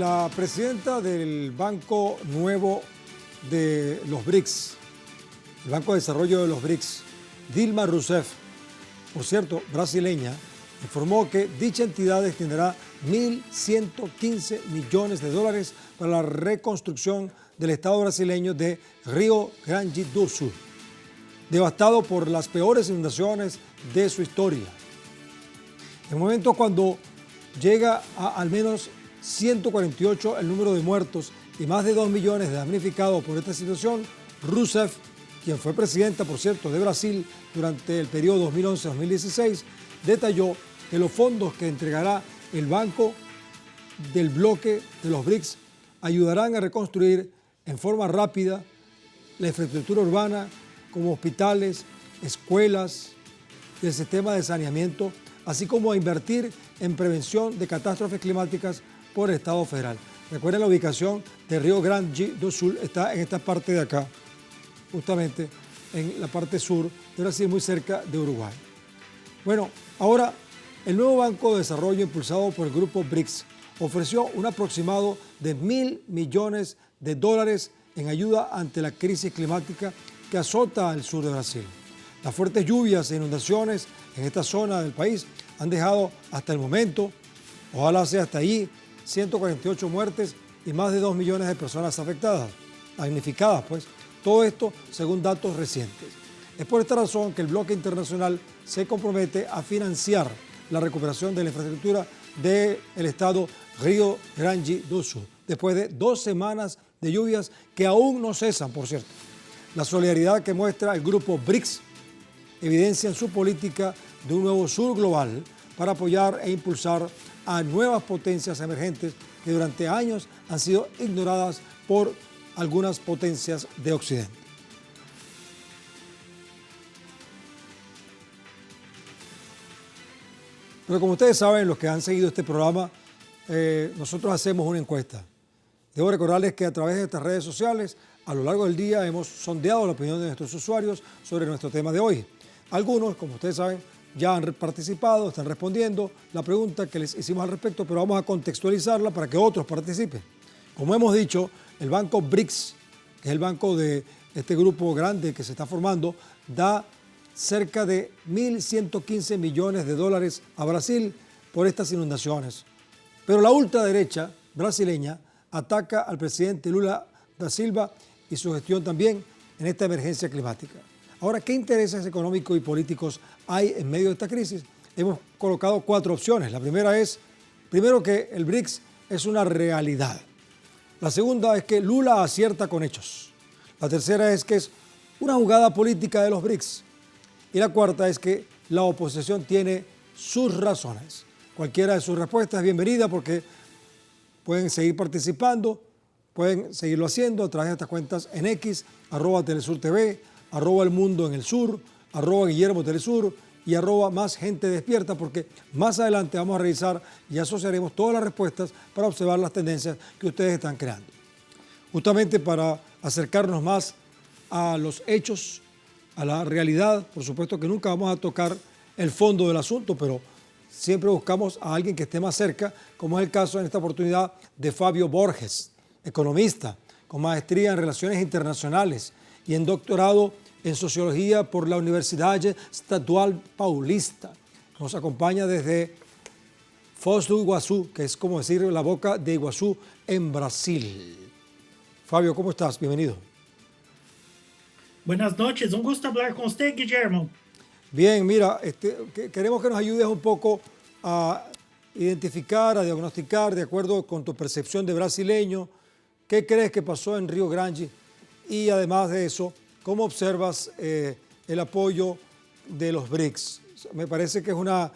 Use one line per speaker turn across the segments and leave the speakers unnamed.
La presidenta del Banco Nuevo de los BRICS, el Banco de Desarrollo de los BRICS, Dilma Rousseff, por cierto, brasileña, informó que dicha entidad destinará 1.115 millones de dólares para la reconstrucción del Estado brasileño de Río Grande do Sul, devastado por las peores inundaciones de su historia. En el momento cuando llega a al menos 148 el número de muertos y más de 2 millones de damnificados por esta situación, Rousseff, quien fue presidenta, por cierto, de Brasil durante el periodo 2011-2016, detalló que los fondos que entregará el Banco del Bloque de los BRICS ayudarán a reconstruir en forma rápida la infraestructura urbana como hospitales, escuelas y el sistema de saneamiento, así como a invertir en prevención de catástrofes climáticas por el Estado federal. Recuerden, la ubicación de Río Grande do Sul está en esta parte de acá, justamente en la parte sur de Brasil, muy cerca de Uruguay. Bueno, ahora el nuevo Banco de Desarrollo impulsado por el grupo BRICS ofreció un aproximado de 1.000 millones de dólares en ayuda ante la crisis climática que azota al sur de Brasil. Las fuertes lluvias e inundaciones en esta zona del país han dejado hasta el momento, ojalá sea hasta ahí, 148 muertes y más de 2 millones de personas afectadas, damnificadas pues. Todo esto según datos recientes. Es por esta razón que el bloque internacional se compromete a financiar la recuperación de la infraestructura del estado Río Grande do Sul, después de 2 semanas de lluvias que aún no cesan, por cierto. La solidaridad que muestra el grupo BRICS evidencia en su política de un nuevo sur global para apoyar e impulsar a nuevas potencias emergentes que durante años han sido ignoradas por algunas potencias de Occidente. Pero como ustedes saben, los que han seguido este programa, nosotros hacemos una encuesta. Debo recordarles que a través de estas redes sociales, a lo largo del día hemos sondeado la opinión de nuestros usuarios sobre nuestro tema de hoy. Algunos, como ustedes saben, ya han participado, están respondiendo la pregunta que les hicimos al respecto, pero vamos a contextualizarla para que otros participen. Como hemos dicho, el banco BRICS, que es el banco de este grupo grande que se está formando, da cerca de 1.115 millones de dólares a Brasil por estas inundaciones. Pero la ultraderecha brasileña ataca al presidente Lula da Silva y su gestión también en esta emergencia climática. Ahora, ¿qué intereses económicos y políticos hay en medio de esta crisis? Hemos colocado 4 opciones. La primera es, primero, que el BRICS es una realidad. La segunda es que Lula acierta con hechos. La tercera es que es una jugada política de los BRICS. Y la cuarta es que la oposición tiene sus razones. Cualquiera de sus respuestas es bienvenida porque pueden seguir participando, pueden seguirlo haciendo a través de estas cuentas en X, @TelesurTV, @El Mundo en el Sur, @Guillermo Telesur y @MásGenteDespierta, porque más adelante vamos a revisar y asociaremos todas las respuestas para observar las tendencias que ustedes están creando. Justamente para acercarnos más a los hechos, a la realidad. Por supuesto que nunca vamos a tocar el fondo del asunto, pero siempre buscamos a alguien que esté más cerca, como es el caso en esta oportunidad de Fabio Borges, economista con maestría en Relaciones Internacionales y en doctorado en Sociología por la Universidad Estadual Paulista. Nos acompaña desde Foz do Iguazú, que es como decir la boca de Iguazú en Brasil. Fabio, ¿cómo estás? Bienvenido.
Buenas noches, un gusto hablar con usted, Guillermo.
Bien, mira, queremos que nos ayudes un poco a identificar, a diagnosticar, de acuerdo con tu percepción de brasileño, qué crees que pasó en Río Grande y además de eso, cómo observas el apoyo de los BRICS. Me parece que es una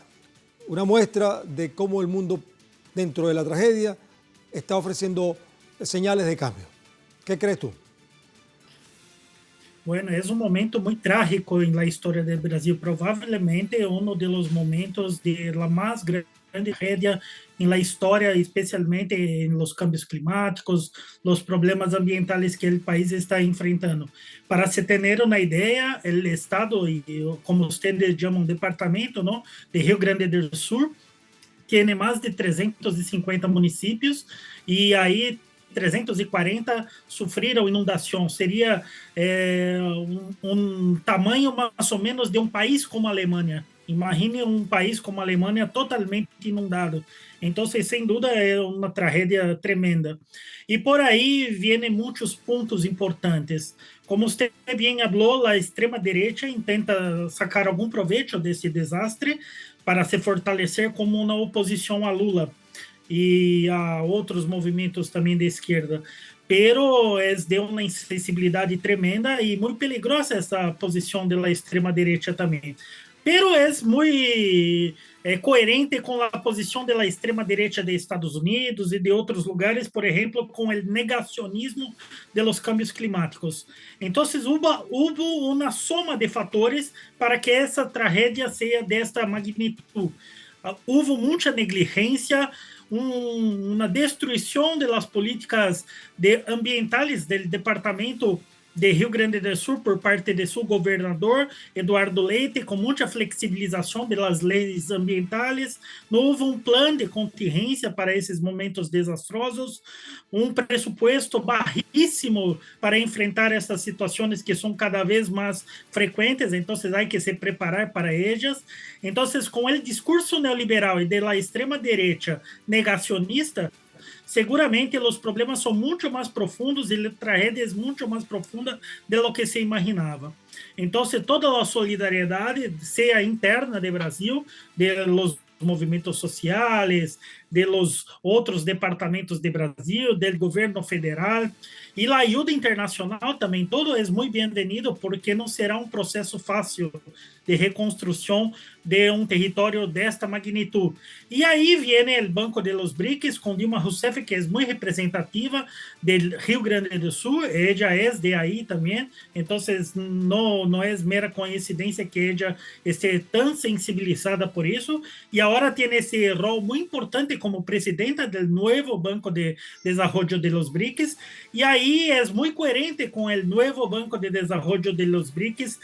muestra de cómo el mundo, dentro de la tragedia, está ofreciendo señales de cambio. ¿Qué crees tú?
Bueno, es un momento muy trágico en la historia del Brasil, probablemente uno de los momentos de la más grande tragedia en la historia, especialmente en los cambios climáticos, los problemas ambientales que el país está enfrentando. Para se tener una idea, el estado, y como ustedes llaman departamento, ¿no?, de Rio Grande do Sul, tiene más de 350 municipios y ahí 340 sufriram inundação. Seria um tamanho mais ou menos de um país como a Alemanha. Imagine um país como a Alemanha totalmente inundado. Então, sem dúvida, é uma tragédia tremenda. E por aí vêm muitos pontos importantes. Como você bem falou, a extrema-direita tenta sacar algum proveito desse desastre para se fortalecer como uma oposição a Lula e a outros movimentos também de esquerda. Pero es de uma insensibilidade tremenda e muito peligrosa essa posição da extrema-direita também. Pero es muy coherente con la posición de la extrema derecha de Estados Unidos y de otros lugares, por ejemplo, con el negacionismo de los cambios climáticos. Entonces hubo una suma de factores para que esa tragedia sea de esta magnitud. Hubo mucha negligencia, una destruição de las políticas ambientales del departamento de Rio Grande do Sul por parte de seu governador, Eduardo Leite, com muita flexibilização das leis ambientais. Não houve um plano de contingência para esses momentos desastrosos, um pressuposto baixíssimo para enfrentar essas situações que são cada vez mais frequentes, então há que se preparar para elas. Então, com o discurso neoliberal e da extrema-direita negacionista, seguramente os problemas são muito mais profundos e a tragédia é muito mais profunda de lo que se imaginava. Então, toda a solidariedade, seja interna do Brasil, de los movimentos sociais, de los outros departamentos de Brasil, do governo federal, e a ajuda internacional também, todo é muito bem-vindo, porque não será um processo fácil de reconstrução de um território desta magnitude. E aí vem o Banco de los BRICS, com Dilma Rousseff, que é muito representativa do Rio Grande do Sul, ela é de aí também, então não é mera coincidência que ela esteja tão sensibilizada por isso, e agora tem esse rol muito importante como presidenta do novo Banco de Desenvolvimento de los BRICS, e aí é muito coerente com o novo Banco de Desenvolvimento de los BRICS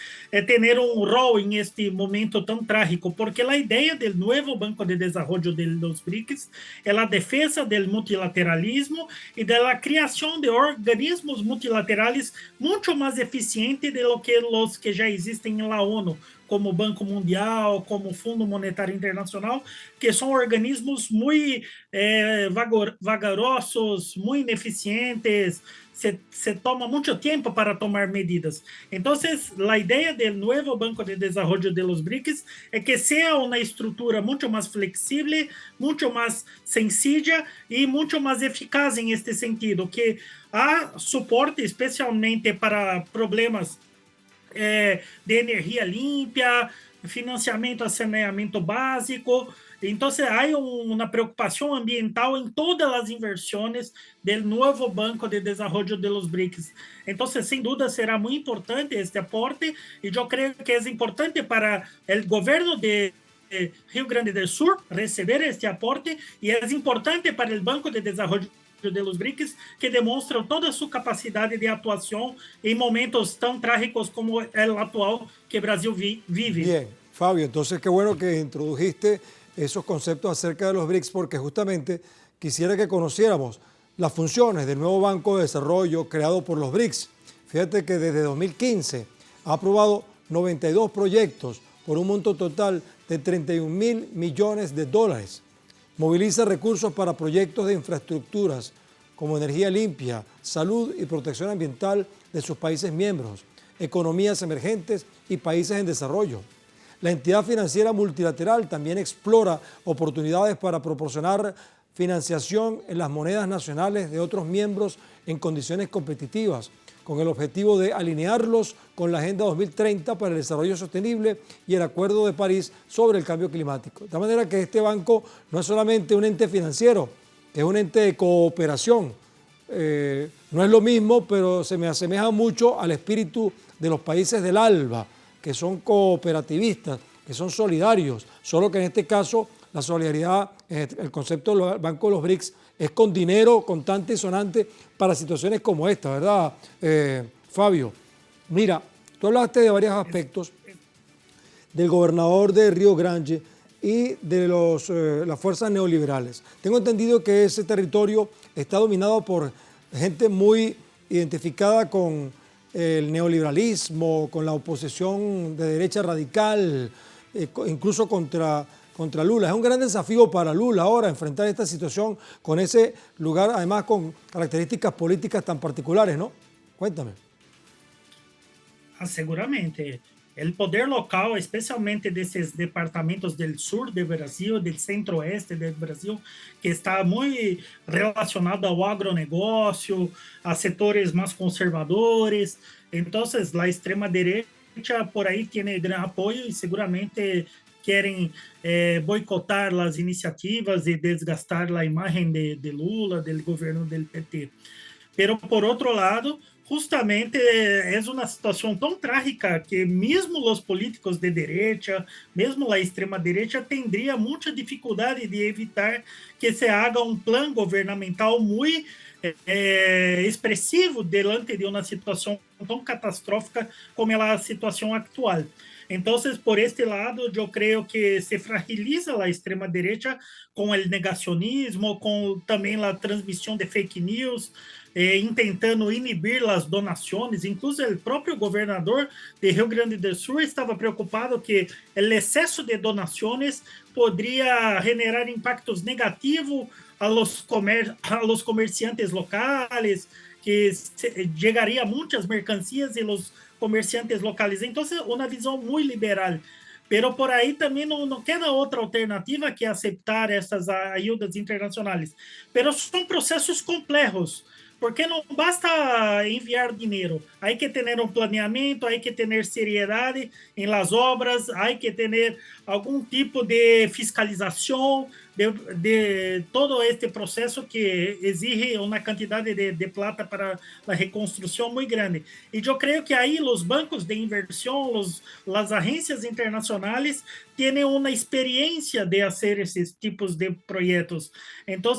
ter um rol em este momento tão trágico, porque a ideia do novo Banco de Desenvolvimento de los BRICS é a defesa do multilateralismo e da criação de organismos multilaterais muito mais eficientes do que os que já existem na ONU, como o Banco Mundial, como o Fundo Monetário Internacional, que são organismos muito vagarosos, muito ineficientes, se toma muito tempo para tomar medidas. Então, a ideia do novo Banco de Desenvolvimento de los BRICS é que seja uma estrutura muito mais flexível, muito mais sencilla e muito mais eficaz em este sentido, que há suporte especialmente para problemas de energia limpa, financiamento a saneamento básico. Então, há uma preocupação ambiental em todas as inversões do novo Banco de Desenvolvimento de los BRICS. Então, sem dúvida, será muito importante este aporte, e eu creio que é importante para o governo de Rio Grande do Sul receber este aporte, e é importante para o Banco de Desenvolvimento de los BRICS, que demonstram toda sua capacidade de atuação em momentos tão trágicos como o atual que o Brasil vive.
Bien, Fabio, entonces qué bueno que introdujiste esos conceptos acerca de los BRICS, porque justamente quisiera que conociéramos las funciones del nuevo Banco de Desarrollo creado por los BRICS. Fíjate que desde 2015 ha aprobado 92 proyectos por un monto total de 31.000 millones de dólares. Moviliza recursos para proyectos de infraestructuras como energía limpia, salud y protección ambiental de sus países miembros, economías emergentes y países en desarrollo. La entidad financiera multilateral también explora oportunidades para proporcionar financiación en las monedas nacionales de otros miembros en condiciones competitivas, con el objetivo de alinearlos con la Agenda 2030 para el Desarrollo Sostenible y el Acuerdo de París sobre el Cambio Climático. De tal manera que este banco no es solamente un ente financiero, es un ente de cooperación. No es lo mismo, pero se me asemeja mucho al espíritu de los países del ALBA, que son cooperativistas, que son solidarios, solo que en este caso la solidaridad, el concepto del Banco de los BRICS, es con dinero contante y sonante para situaciones como esta, ¿verdad, Fabio? Mira, tú hablaste de varios aspectos del gobernador de Río Grande, y de las fuerzas neoliberales. Tengo entendido que ese territorio está dominado por gente muy identificada con el neoliberalismo, con la oposición de derecha radical, incluso contra Lula. Es un gran desafío para Lula ahora enfrentar esta situación con ese lugar, además con características políticas tan particulares, ¿no? Cuéntame.
Seguramente. O poder local, especialmente desses departamentos do sul do Brasil, do centro-oeste do Brasil, que está muito relacionado ao agronegócio, a setores mais conservadores. Então, a extrema-direita por aí tem grande apoio e seguramente querem boicotar as iniciativas e desgastar a imagem de Lula, do governo do PT. Pero, por outro lado, justamente é uma situação tão trágica que mesmo os políticos de direita, mesmo a extrema-direita, tendria muita dificuldade de evitar que se haga um plano governamental muito expressivo diante de uma situação tão catastrófica como é a situação atual. Então, por este lado, eu creio que se fragiliza a extrema-direita com o negacionismo, com também a transmissão de fake news, tentando inibir as donações. Incluso o próprio governador de Rio Grande do Sul estava preocupado que o excesso de donações poderia generar impactos negativos a los comerciantes locais, que chegaria muitas mercancias e os comerciantes locais. Então, uma visão muito liberal. Pero por aí também não queda outra alternativa que aceitar essas ajudas internacionais. Pero são processos complexos, porque não basta enviar dinheiro. Há que ter planeamento, há que ter seriedade em las obras, há que ter algum tipo de fiscalização de todo este processo que exige uma quantidade de plata para a reconstrução muito grande. E eu creio que aí os bancos de inversão, as agências internacionais têm uma experiência de fazer esses tipos de projetos. Então,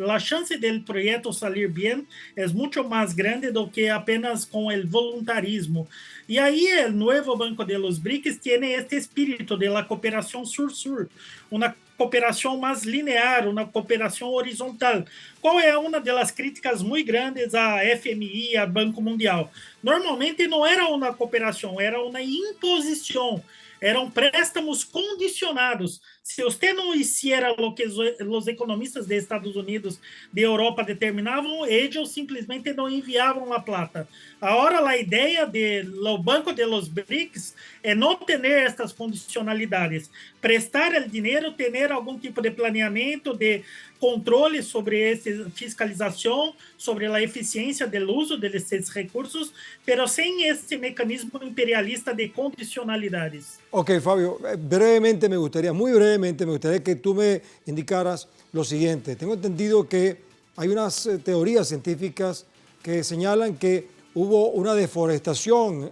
a chance do projeto sair bem é muito mais grande do que apenas com o voluntarismo. E aí, o novo Banco de los BRICS tem este espírito de la cooperação sur-sur, uma cooperação mais linear, uma cooperação horizontal. Qual é uma das críticas muito grandes à FMI, ao Banco Mundial? Normalmente não era uma cooperação, era uma imposição. Eram préstamos condicionados. Se você não hiciera o que os economistas de Estados Unidos, de Europa determinavam, eles simplesmente não enviavam a plata. Agora, a ideia do Banco de los BRICS é não ter estas condicionalidades, prestar o dinheiro, ter algum tipo de planeamento, de controle sobre essa fiscalização, sobre a eficiência do uso desses recursos, mas sem esse mecanismo imperialista de condicionalidades.
Ok, Fabio, brevemente me gustaría, muy brevemente me gustaría que tú me indicaras lo siguiente. Tengo entendido que hay unas teorías científicas que señalan que hubo una deforestación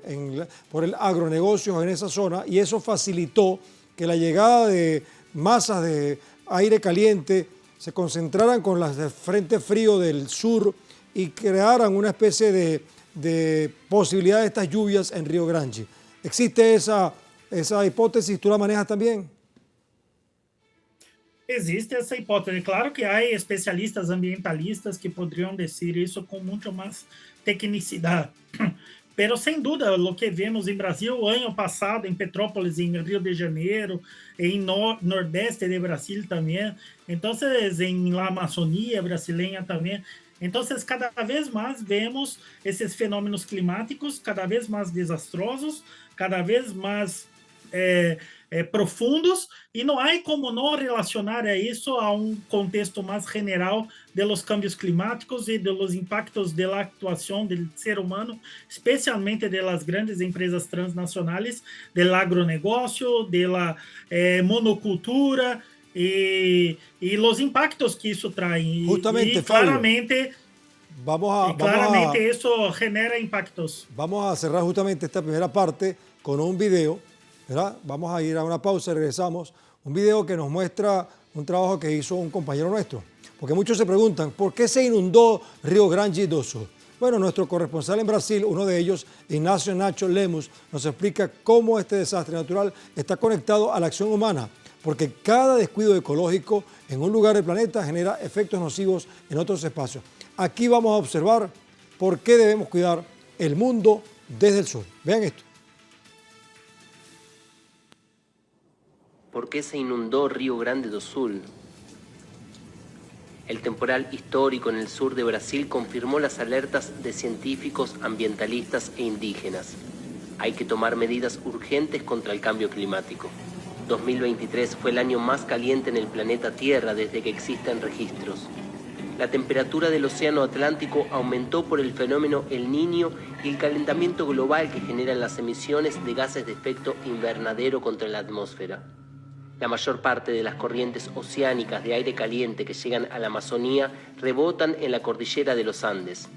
por el agronegocio en esa zona y eso facilitó que la llegada de masas de aire caliente se concentraran con las de frente frío del sur y crearan una especie de posibilidad de estas lluvias en Río Grande. ¿Existe esa hipótesis? ¿Tú la manejas también?
Existe essa hipótese. Claro que há especialistas ambientalistas que poderiam dizer isso com muito mais tecnicidade. Pero, sem dúvida, o que vemos em Brasil, ano passado, em Petrópolis, em Rio de Janeiro, em Nordeste de Brasil também, então, em la Amazônia brasileira também. Então, cada vez mais vemos esses fenômenos climáticos cada vez mais desastrosos, cada vez mais profundos, e não há como não relacionar isso a um contexto mais general dos câmbios climáticos e dos impactos da atuação do ser humano, especialmente das grandes empresas transnacionais, do agronegócio, da monocultura e os impactos que isso traz.
Justamente,
e claramente,
Fabio,
isso genera impactos.
Vamos a cerrar justamente esta primera parte con un video, ¿verdad? Vamos a ir a una pausa y regresamos. Un video que nos muestra un trabajo que hizo un compañero nuestro. Porque muchos se preguntan, ¿por qué se inundó Río Grande do Sul? Bueno, nuestro corresponsal en Brasil, uno de ellos, Ignacio Nacho Lemus, nos explica cómo este desastre natural está conectado a la acción humana, porque cada descuido ecológico en un lugar del planeta genera efectos nocivos en otros espacios. Aquí vamos a observar por qué debemos cuidar el mundo desde el sur. Vean esto.
¿Por qué se inundó Río Grande do Sul? El temporal histórico en el sur de Brasil confirmó las alertas de científicos, ambientalistas e indígenas. Hay que tomar medidas urgentes contra el cambio climático. 2023 fue el año más caliente en el planeta Tierra desde que existen registros. La temperatura del océano Atlántico aumentó por el fenómeno El Niño y el calentamiento global que generan las emisiones de gases de efecto invernadero contra la atmósfera. La mayor parte de las corrientes oceánicas de aire caliente que llegan a la Amazonía rebotan en la cordillera de los Andes.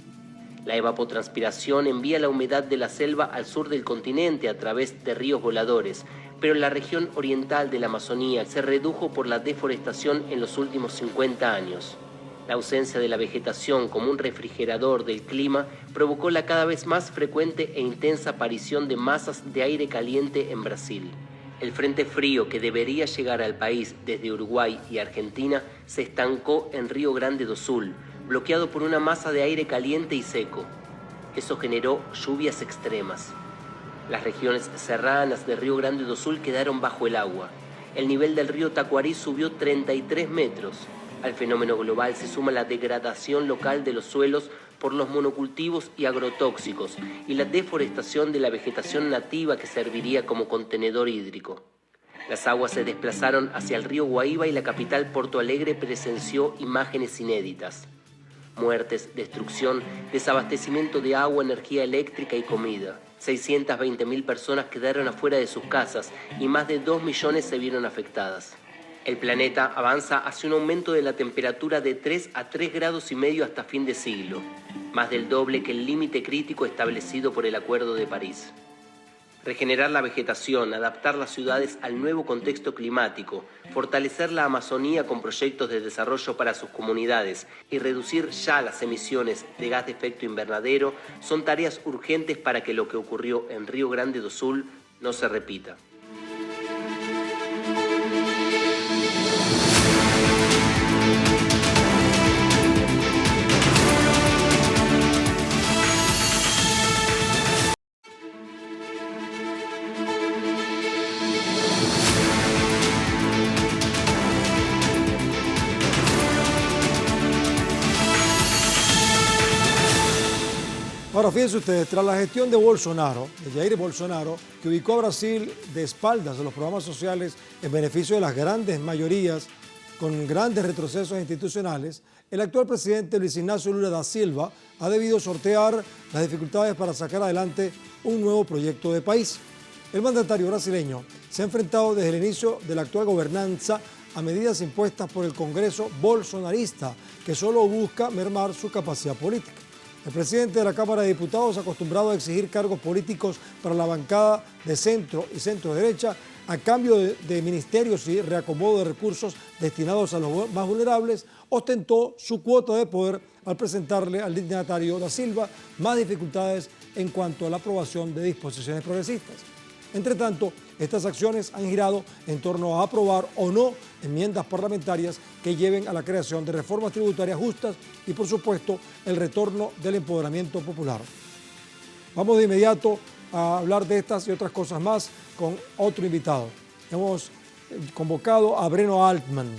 La evapotranspiración envía la humedad de la selva al sur del continente a través de ríos voladores, pero la región oriental de la Amazonía se redujo por la deforestación en los últimos 50 años. La ausencia de la vegetación como un refrigerador del clima provocó la cada vez más frecuente e intensa aparición de masas de aire caliente en Brasil. El frente frío que debería llegar al país desde Uruguay y Argentina se estancó en Río Grande do Sul, bloqueado por una masa de aire caliente y seco. Eso generó lluvias extremas. Las regiones serranas de Río Grande do Sul quedaron bajo el agua. El nivel del río Tacuarí subió 33 metros. Al fenómeno global se suma la degradación local de los suelos por los monocultivos y agrotóxicos y la deforestación de la vegetación nativa que serviría como contenedor hídrico. Las aguas se desplazaron hacia el río Guaíba y la capital Porto Alegre presenció imágenes inéditas. Muertes, destrucción, desabastecimiento de agua, energía eléctrica y comida. 620.000 personas quedaron afuera de sus casas y más de 2 millones se vieron afectadas. El planeta avanza hacia un aumento de la temperatura de 3 a 3 grados y medio hasta fin de siglo, más del doble que el límite crítico establecido por el Acuerdo de París. Regenerar la vegetación, adaptar las ciudades al nuevo contexto climático, fortalecer la Amazonía con proyectos de desarrollo para sus comunidades y reducir ya las emisiones de gas de efecto invernadero son tareas urgentes para que lo que ocurrió en Río Grande do Sul no se repita.
Ahora, fíjense ustedes, tras la gestión de Bolsonaro, de Jair Bolsonaro, que ubicó a Brasil de espaldas de los programas sociales en beneficio de las grandes mayorías, con grandes retrocesos institucionales, el actual presidente Luis Ignacio Lula da Silva ha debido sortear las dificultades para sacar adelante un nuevo proyecto de país. El mandatario brasileño se ha enfrentado desde el inicio de la actual gobernanza a medidas impuestas por el Congreso bolsonarista, que solo busca mermar su capacidad política. El presidente de la Cámara de Diputados, acostumbrado a exigir cargos políticos para la bancada de centro y centro-derecha, a cambio de ministerios y reacomodo de recursos destinados a los más vulnerables, ostentó su cuota de poder al presentarle al dignatario da Silva más dificultades en cuanto a la aprobación de disposiciones progresistas. Entre tanto, estas acciones han girado en torno a aprobar o no enmiendas parlamentarias que lleven a la creación de reformas tributarias justas y, por supuesto, el retorno del empoderamiento popular. Vamos de inmediato a hablar de estas y otras cosas más con otro invitado. Hemos convocado a Breno Altman,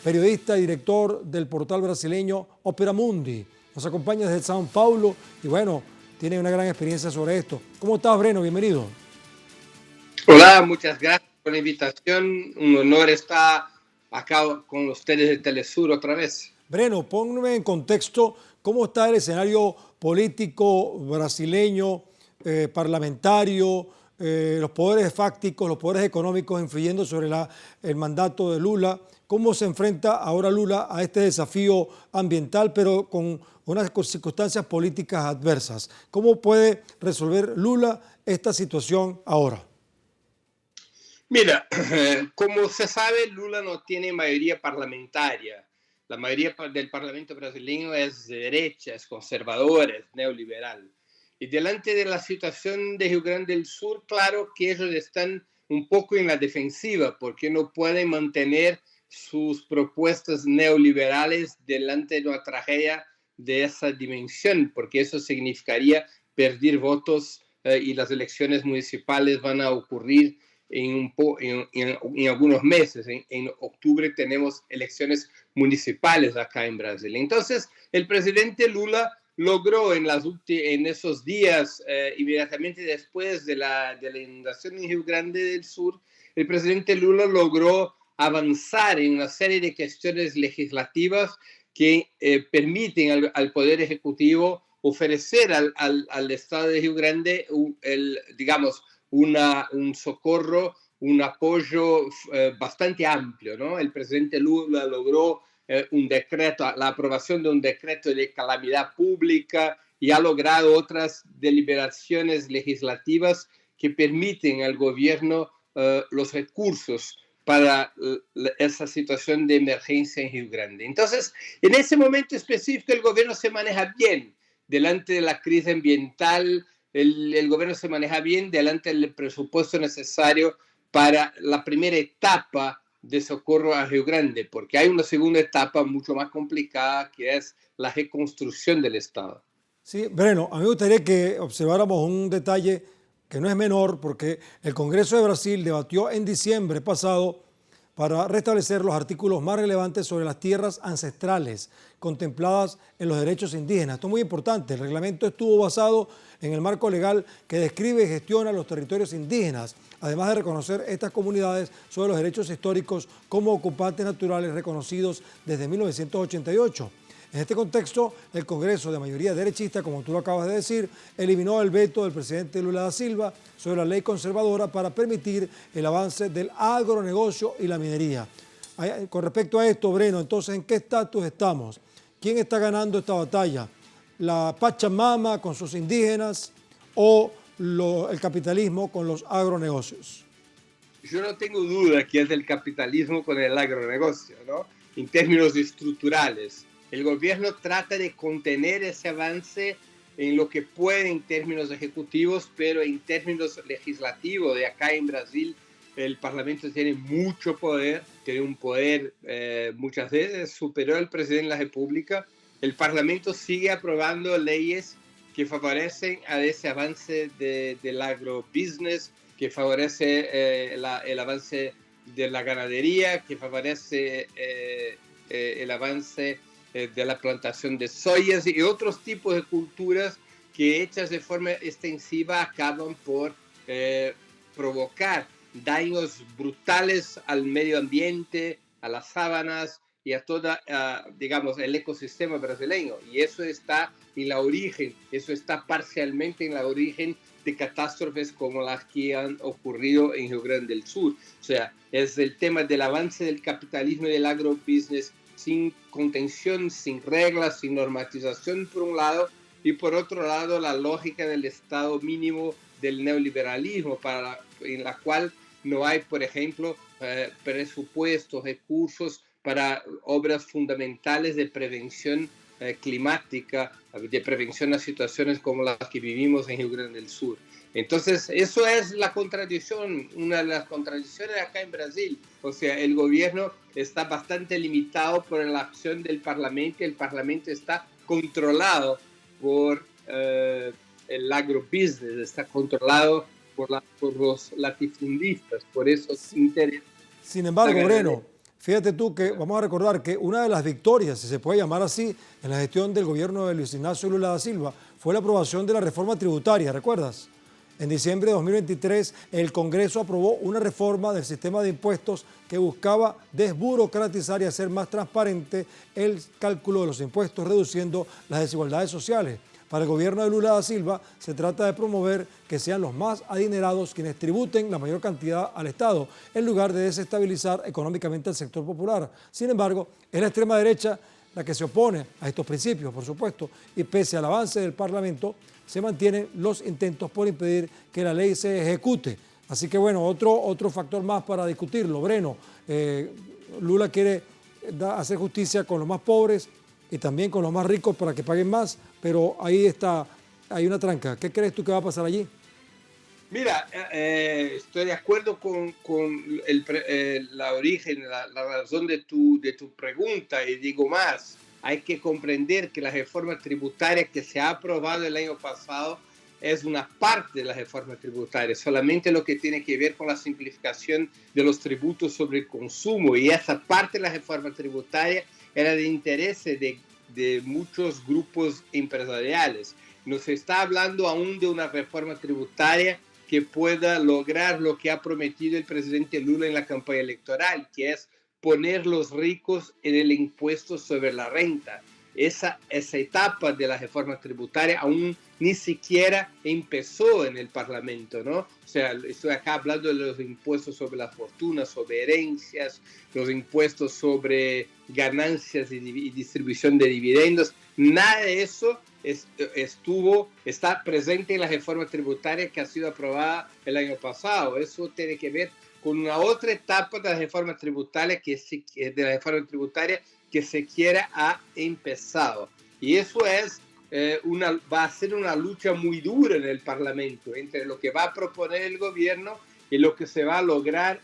periodista y director del portal brasileño Opera Mundi. Nos acompaña desde São Paulo y, bueno, tiene una gran experiencia sobre esto. ¿Cómo estás, Breno? Bienvenido.
Hola, muchas gracias por la invitación. Un honor estar acá con ustedes de Telesur otra vez.
Breno, ponme en contexto cómo está el escenario político brasileño, parlamentario, los poderes fácticos, los poderes económicos influyendo sobre el mandato de Lula. ¿Cómo se enfrenta ahora Lula a este desafío ambiental, pero con unas circunstancias políticas adversas? ¿Cómo puede resolver Lula esta situación ahora?
Mira, como se sabe, Lula no tiene mayoría parlamentaria. La mayoría del Parlamento brasileño es de derecha, es conservadora, es neoliberal. Y delante de la situación de Rio Grande del Sur, claro que ellos están un poco en la defensiva porque no pueden mantener sus propuestas neoliberales delante de una tragedia de esa dimensión, porque eso significaría perder votos y las elecciones municipales van a ocurrir en algunos meses. En octubre tenemos elecciones municipales acá en Brasil. Entonces, el presidente Lula logró en esos días, inmediatamente después de la inundación en Rio Grande del Sur, el presidente Lula logró avanzar en una serie de cuestiones legislativas que permiten al Poder Ejecutivo ofrecer al Estado de Rio Grande, digamos, un socorro, un apoyo bastante amplio, ¿no? El presidente Lula logró un decreto, la aprobación de un decreto de calamidad pública y ha logrado otras deliberaciones legislativas que permiten al gobierno los recursos para esa situación de emergencia en Rio Grande. Entonces, en ese momento específico, el gobierno se maneja bien delante de la crisis ambiental, el gobierno se maneja bien delante del presupuesto necesario para la primera etapa de socorro a Rio Grande, porque hay una segunda etapa mucho más complicada, que es la reconstrucción del Estado.
Sí, Breno, a mí me gustaría que observáramos un detalle que no es menor, porque el Congreso de Brasil debatió en diciembre pasado para restablecer los artículos más relevantes sobre las tierras ancestrales contempladas en los derechos indígenas. Esto es muy importante. El reglamento estuvo basado en el marco legal que describe y gestiona los territorios indígenas, además de reconocer estas comunidades sobre los derechos históricos como ocupantes naturales reconocidos desde 1988. En este contexto, el Congreso, de mayoría derechista, como tú lo acabas de decir, eliminó el veto del presidente Lula da Silva sobre la ley conservadora para permitir el avance del agronegocio y la minería. Con respecto a esto, Breno, entonces, ¿en qué estatus estamos? ¿Quién está ganando esta batalla? ¿La Pachamama con sus indígenas o el capitalismo con los agronegocios?
Yo no tengo duda que es el capitalismo con el agronegocio, ¿no? En términos estructurales. El gobierno trata de contener ese avance en lo que puede en términos ejecutivos, pero en términos legislativos, de acá en Brasil, el Parlamento tiene mucho poder, tiene un poder muchas veces superior al presidente de la República. El Parlamento sigue aprobando leyes que favorecen a ese avance del agrobusiness, que favorece el avance de la ganadería, que favorece el avance de la plantación de soyas y otros tipos de culturas que hechas de forma extensiva acaban por provocar daños brutales al medio ambiente, a las sábanas y a toda, digamos, el ecosistema brasileño. Y eso está en la origen, eso está parcialmente en la origen de catástrofes como las que han ocurrido en Rio Grande del Sur. O sea, es el tema del avance del capitalismo y del agrobusiness sin contención, sin reglas, sin normatización por un lado, y por otro lado la lógica del Estado mínimo del neoliberalismo, en la cual no hay, por ejemplo, presupuestos, recursos para obras fundamentales de prevención climática, de prevención a situaciones como las que vivimos en Rio Grande del Sur. Entonces, eso es la contradicción, una de las contradicciones acá en Brasil. O sea, el gobierno está bastante limitado por la acción del Parlamento, el Parlamento está controlado por el agrobusiness, está controlado por los latifundistas, por esos intereses.
Sin embargo, Breno, fíjate tú que vamos a recordar que una de las victorias, si se puede llamar así, en la gestión del gobierno de Luis Ignacio Lula da Silva fue la aprobación de la reforma tributaria, ¿recuerdas? En diciembre de 2023, el Congreso aprobó una reforma del sistema de impuestos que buscaba desburocratizar y hacer más transparente el cálculo de los impuestos, reduciendo las desigualdades sociales. Para el gobierno de Lula da Silva, se trata de promover que sean los más adinerados quienes tributen la mayor cantidad al Estado, en lugar de desestabilizar económicamente al sector popular. Sin embargo, es la extrema derecha la que se opone a estos principios, por supuesto, y pese al avance del Parlamento, se mantienen los intentos por impedir que la ley se ejecute. Así que bueno, otro factor más para discutirlo. Breno, Lula quiere hacer justicia con los más pobres y también con los más ricos para que paguen más, pero ahí está, hay una tranca. ¿Qué crees tú que va a pasar allí?
Mira, estoy de acuerdo con la origen, la razón de tu pregunta, y digo más, hay que comprender que la reforma tributaria que se ha aprobado el año pasado es una parte de la reforma tributaria, solamente lo que tiene que ver con la simplificación de los tributos sobre el consumo, y esa parte de la reforma tributaria era de interés de muchos grupos empresariales. No se está hablando aún de una reforma tributaria que pueda lograr lo que ha prometido el presidente Lula en la campaña electoral, que es poner los ricos en el impuesto sobre la renta. Esa etapa de la reforma tributaria aún ni siquiera empezó en el Parlamento, ¿no? O sea, estoy acá hablando de los impuestos sobre la fortuna, sobre herencias, los impuestos sobre ganancias y distribución de dividendos. Nada de eso está presente en la reforma tributaria que ha sido aprobada el año pasado. Eso tiene que ver con una otra etapa de la reforma tributaria que siquiera ha empezado. Y eso va a ser una lucha muy dura en el Parlamento entre lo que va a proponer el gobierno y lo que se va a lograr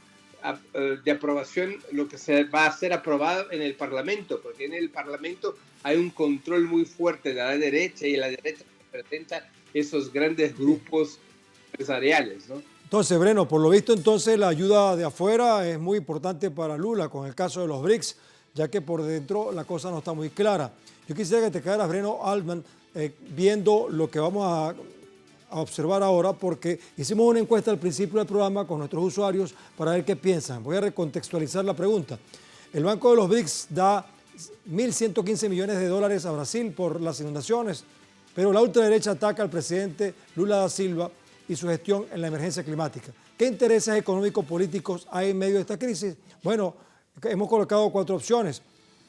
de aprobación, lo que se va a ser aprobado en el Parlamento, porque en el Parlamento hay un control muy fuerte de la derecha, y la derecha representa esos grandes grupos empresariales, ¿no?
Entonces, Breno, por lo visto, entonces la ayuda de afuera es muy importante para Lula con el caso de los BRICS, ya que por dentro la cosa no está muy clara. Yo quisiera que te quedaras, Breno Altman, viendo lo que vamos a observar ahora, porque hicimos una encuesta al principio del programa con nuestros usuarios para ver qué piensan. Voy a recontextualizar la pregunta. El Banco de los BRICS da 1.115 millones de dólares a Brasil por las inundaciones, pero la ultraderecha ataca al presidente Lula da Silva y su gestión en la emergencia climática. ¿Qué intereses económicos políticos hay en medio de esta crisis? Bueno, hemos colocado 4 opciones.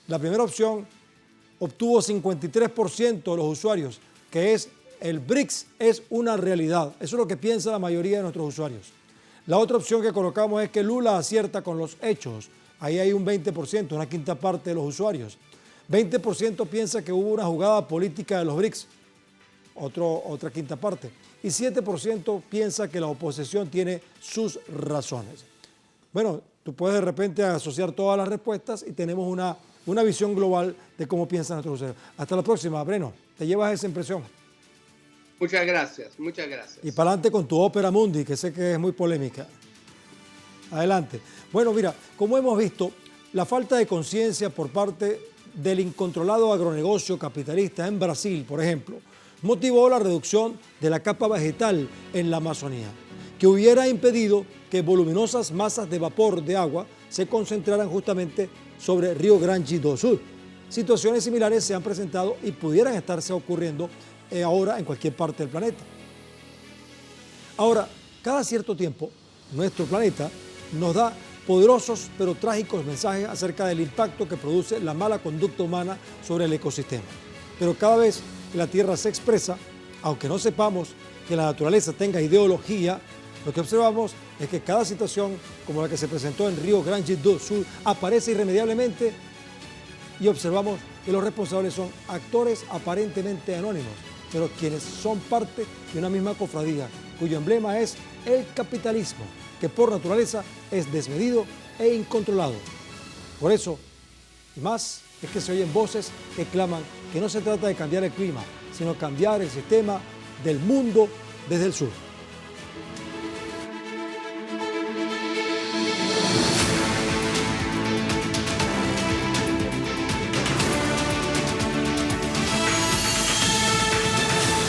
La primera opción obtuvo 53% de los usuarios, que es el BRICS es una realidad. Eso es lo que piensa la mayoría de nuestros usuarios. La otra opción que colocamos es que Lula acierta con los hechos. Ahí hay un 20%, una quinta parte de los usuarios. 20% piensa que hubo una jugada política de los BRICS, otra quinta parte. Y 7% piensa que la oposición tiene sus razones. Bueno, tú puedes de repente asociar todas las respuestas y tenemos una visión global de cómo piensan nuestros usuarios. Hasta la próxima, Breno. ¿Te llevas esa impresión?
Muchas gracias, muchas gracias.
Y para adelante con tu ópera mundi, que sé que es muy polémica. Adelante. Bueno, mira, como hemos visto, la falta de conciencia por parte del incontrolado agronegocio capitalista en Brasil, por ejemplo, motivó la reducción de la capa vegetal en la Amazonía, que hubiera impedido que voluminosas masas de vapor de agua se concentraran justamente sobre Río Grande do Sul. Situaciones similares se han presentado y pudieran estarse ocurriendo ahora en cualquier parte del planeta. Ahora, cada cierto tiempo, nuestro planeta nos da poderosos pero trágicos mensajes acerca del impacto que produce la mala conducta humana sobre el ecosistema. Pero cada vez que la Tierra se expresa, aunque no sepamos que la naturaleza tenga ideología, lo que observamos es que cada situación como la que se presentó en Río Grande do Sul aparece irremediablemente y observamos que los responsables son actores aparentemente anónimos, pero quienes son parte de una misma cofradía, cuyo emblema es el capitalismo, que por naturaleza es desmedido e incontrolado. Por eso, y más, es que se oyen voces que claman que no se trata de cambiar el clima, sino cambiar el sistema del mundo desde el sur.